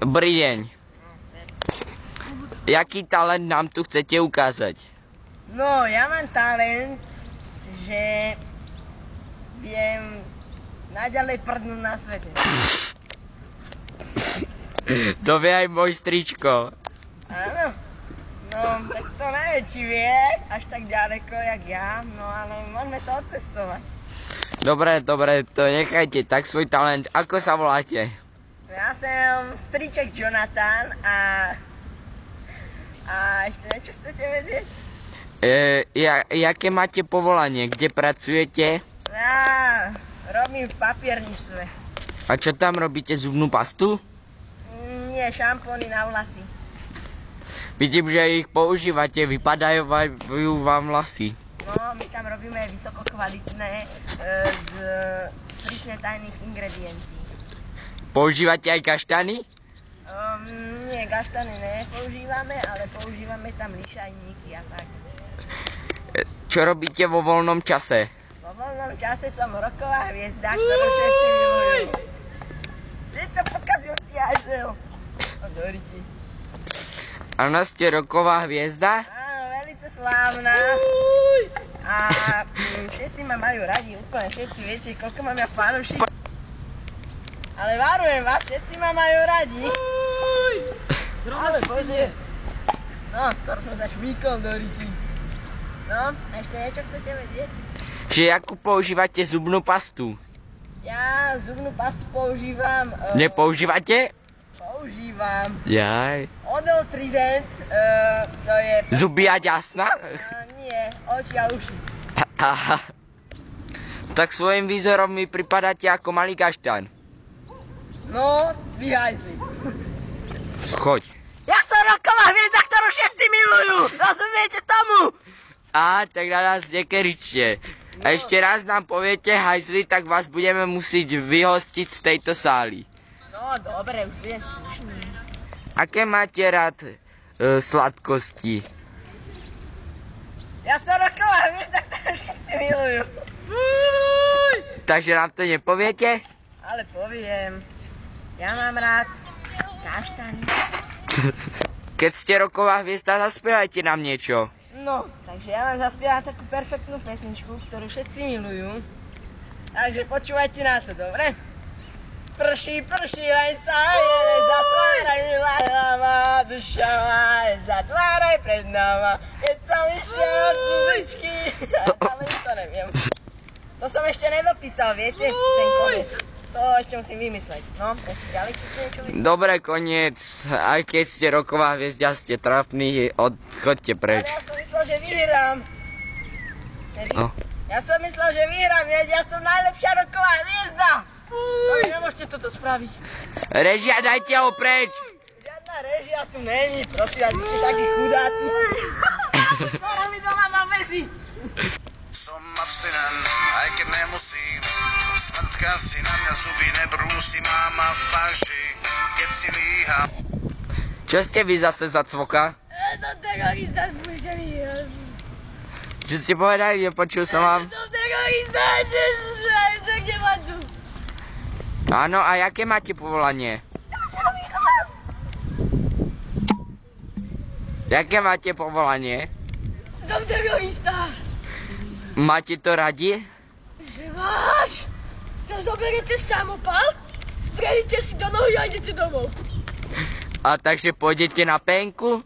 Dobrý deň. Jaký talent nám tu chcete ukázať? No, ja mám talent, že viem naďalej prdnúť na svete. To vie aj môj stričko. Áno. No, tak to neviem, či vie až tak ďaleko, jak ja, no ale môžeme to otestovať. Dobre, to nechajte, tak svoj talent. Ako sa voláte? Ja som striček Jonathan a ešte niečo chcete vedieť? Jaké máte povolanie? Kde pracujete? Ja robím v papierníctve. A čo tam robíte? Zubnú pastu? Nie, šampóny na vlasy. Vidím, že ich používate, vypadajú vám vlasy. No, my tam robíme vysokokvalitné z prísne tajných ingrediencií. Používate aj kaštany? Nie, kaštany nepoužívame, ale používame tam lišajníky a tak. Čo robíte vo voľnom čase? Vo voľnom čase som roková hviezda, ktorú všetci milujú. Si to pokazil ty ajzel. Doriti. Áno, ste roková hviezda? Áno, veľmi slávna. A všetci ma majú radi, úplne všetci, viete, koľko mám ja fanúšikov. Ale varujem vás, všetci ma majú radi. Ale bože. No, skoro som sa šmíkol do riti. No, ešte niečo chcete vedieť? Že akú používate zubnú pastu? Ja zubnú pastu používam... Nepoužívate? Používam. Jaj. Odol Trident, to je... Zuby a ďasna? Nie, oči a uši. Aha. Tak svojím výzorom mi pripadáte ako malý kaštan. No, vyhajzli. Choď. Ja som roková hviezda, ktorú všetci milujú! Rozumiete tomu? Á, tak na nás nekeričte. A ešte raz nám poviete hajzli, tak vás budeme musieť vyhostiť z tejto sály. No, dobre, už budem slušný. Aké máte rád sladkosti? Ja som roková hviezda, ktorú všetci milujú. Takže nám to nepoviete? Ale poviem. Ja mám rád kaštany. Keď ste roková hviezda, zaspievajte nám niečo. No, takže ja vám zaspievam takú perfektnú pesničku, ktorú všetci milujú. Takže počúvajte na to, dobre? Prší, len sa jede, zatváraj, milá dáma, duša má, zatváraj pred náma, keď som išiel od muzičky. Ale to neviem. To som ešte nedopísal, viete? Ten koniec. To ešte musím vymysleť. No, ešte ďalej chcete niečo vymysleť? Dobre, koniec. Aj keď ste roková hviezda, ste trápni, odchoďte preč. Ale ja som myslel, že vyhrám. No. Ja som myslel, že vyhrám, ja som najlepšia roková hviezda. Ale nemôžete toto spraviť. Režia, dajte ho preč! Žiadna režia tu není, prosím vás, vy ste takí chudáci. Skoro mi doma mám väzy. Som abstinent, aj keď nemusím. Smrtka si na mňa zuby nebrúsi, máma v paži, keď si líham. Čo ste vy zase za cvoka? Som terorista, spúšte mi. Čo ste povedali, nepočul som vám? Som terorista, kde ma tu? Áno, a jaké máte povolanie? Jaké máte povolanie? Som terorista. Máte to radi? Že máš? To zoberiete samopal, strelíte si do nohy a idete domov. A takže pôjdete na penku?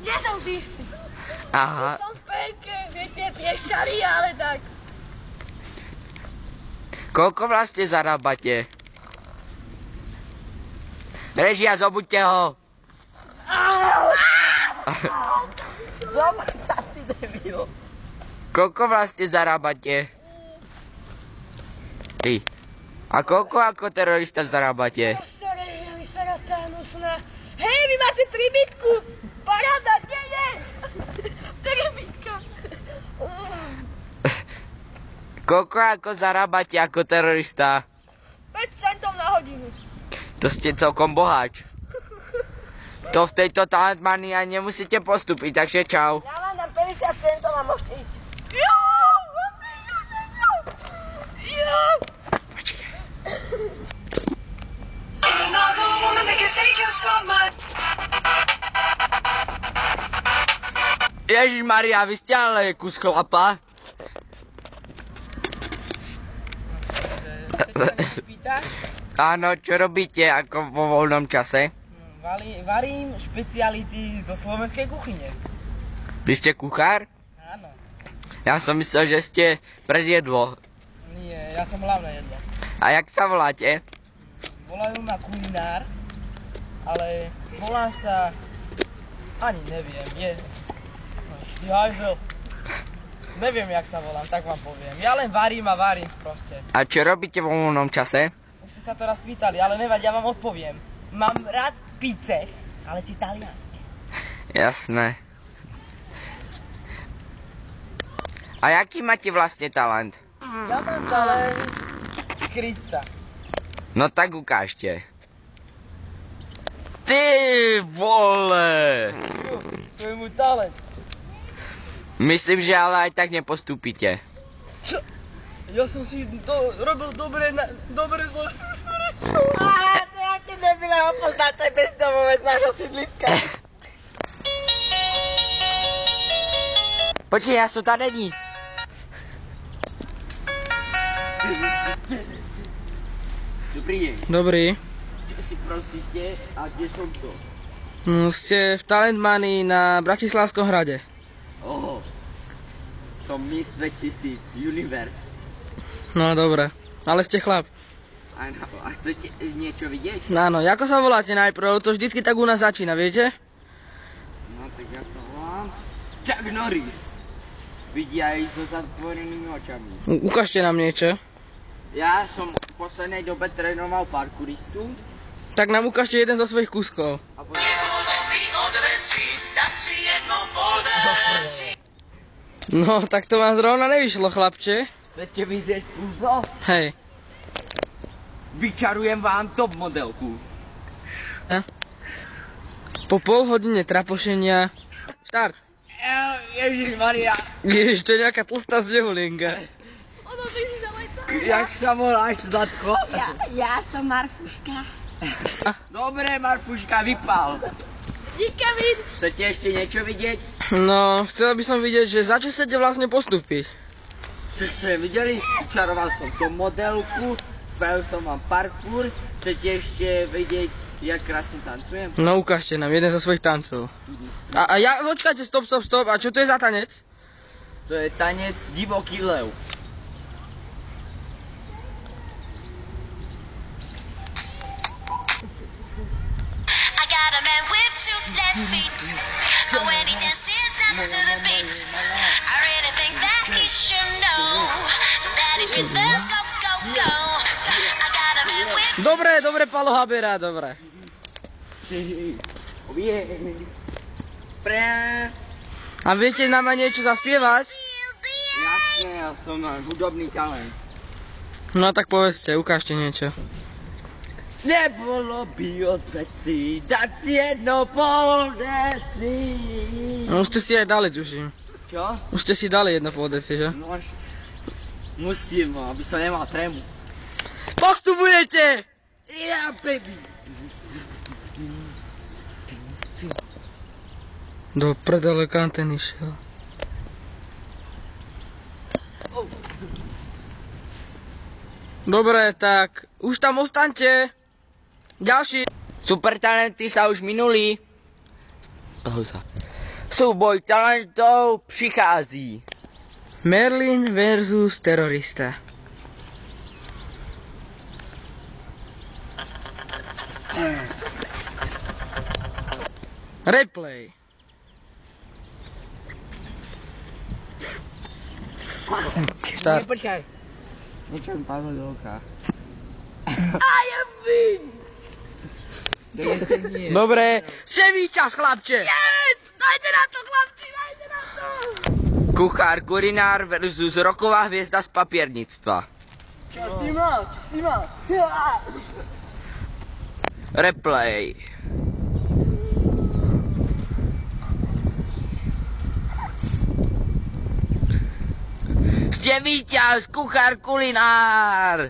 Nie som si istý. Aha. Som v penke, viete, piešťali, ale tak. Koľko vlastne zarábate? Režia, zobuďte ho! Zobuď sa, ty debil. Koľko vlastne zarábate? Ty. A koľko ako terorista zarábate? Režia, vysaratá nosná. Hej, vy máte príbytku. Paráda, nie. Príbytka. Koľko ako zarábate ako terorista? 5 centov na hodinu. To ste celkom boháč. To v tejto talentmanii nemusíte postúpiť, takže čau. Ja vám dám 50 centov a môžete ísť. Ježišmaria, vy ste ale kus chlapa. Chcete sa niečo spýtať? Áno, čo robíte ako vo voľnom čase? Varím špeciality zo slovenskej kuchyne. Vy ste kuchár? Áno. Ja som myslel, že ste predjedlo. Nie, ja som hlavné jedlo. A jak sa voláte? Volajú ma kulinár, ale volám sa... Ani neviem, Ty hajzel. Neviem, jak sa volám, tak vám poviem. Ja len varím a varím proste. A čo robíte vo voľnom čase? Už ste sa to raz pýtali, ale nevadí, ja vám odpoviem. Mám rád pizze, ale tie talianske. Jasné. A jaký máte vlastne talent? Ja mám talent skryť sa. No tak ukážte. Ty vole! To je môj talent. Myslím, že ale aj tak nepostúpite. Čo? Ja som si robil dobre zložky. To je aké nebyle ho poznať, to je bezdomovec nášho sídliska. Počkej, ja som tam není. Dobrý deň. Dobrý. Kde si prosíte a kde som to? Ste v Talent Money na Bratislavskom hrade. Som Miss 2000 Universe. No dobre, ale ste chlap. Áno, a chcete niečo vidieť? Áno, ako sa voláte najprv? To vždycky tak u nás začína, viete? No tak ja to volám Chuck Norris. Vidí aj so zatvorenými očami. Ukážte nám niečo. Ja som v poslednej dobe trénoval parkouristu. Tak nám ukážte jeden zo svojich kúskov. A potom... No, tak to vám zrovna nevyšlo, chlapče. Chcete vidieť púzlo? Hej. Vyčarujem vám top modelku. Po pol hodine trapošenia. Štart. Ježišmaria. Ježiš, to je nejaká tlstá zľahulienka. Jak sa voláš, Zlatko? Ja som Marfuška. Dobre, Marfuška, vypal. Díka vid. Chcete ešte niečo vidieť? No, chcel by som vidieť, že za čo chcete vlastne postúpiť. Čo ste videli? Vyčaroval som tú modelku, spravil som vám parkour. Chcete ešte vidieť, jak krásne tancujem? No, ukážte nám jeden zo svojich tancov. A ja, počkajte, stop. A čo to je za tanec? To je tanec Divoký lev. I got a man with 2 left feet. When he dances down to the beat, I really think that he should know that his rhythms go, go, go. I got a man with Dobre, Palo Habera, dobre. A viete nám aj niečo zaspievať? Jasné, ja som hudobný talent. No tak povedzte, ukážte niečo. Nebolo by od veci dať si jedno pol deci. No už ste si aj dali, tuším. Čo? Už ste si dali jedno pol deci, že? No, musím, aby som nemal trému. Postupujete! Ja, baby. Do prdele, kam ten išiel. Dobre, tak už tam ostaňte. Ďalší. Super talenty sa už minuli. Súboj talentov přichází. Merlin versus terorista. Replay. Štart. Počkaj. Niečo mi padlo do oka. Dobre, ste víťaz, chlapče. Dajte na to, chlapci, dajte na to. Kuchár, kulinár versus roková hviezda z papiernictva. Čo si mal? Replay. Ste víťaz, kuchár, kulinár.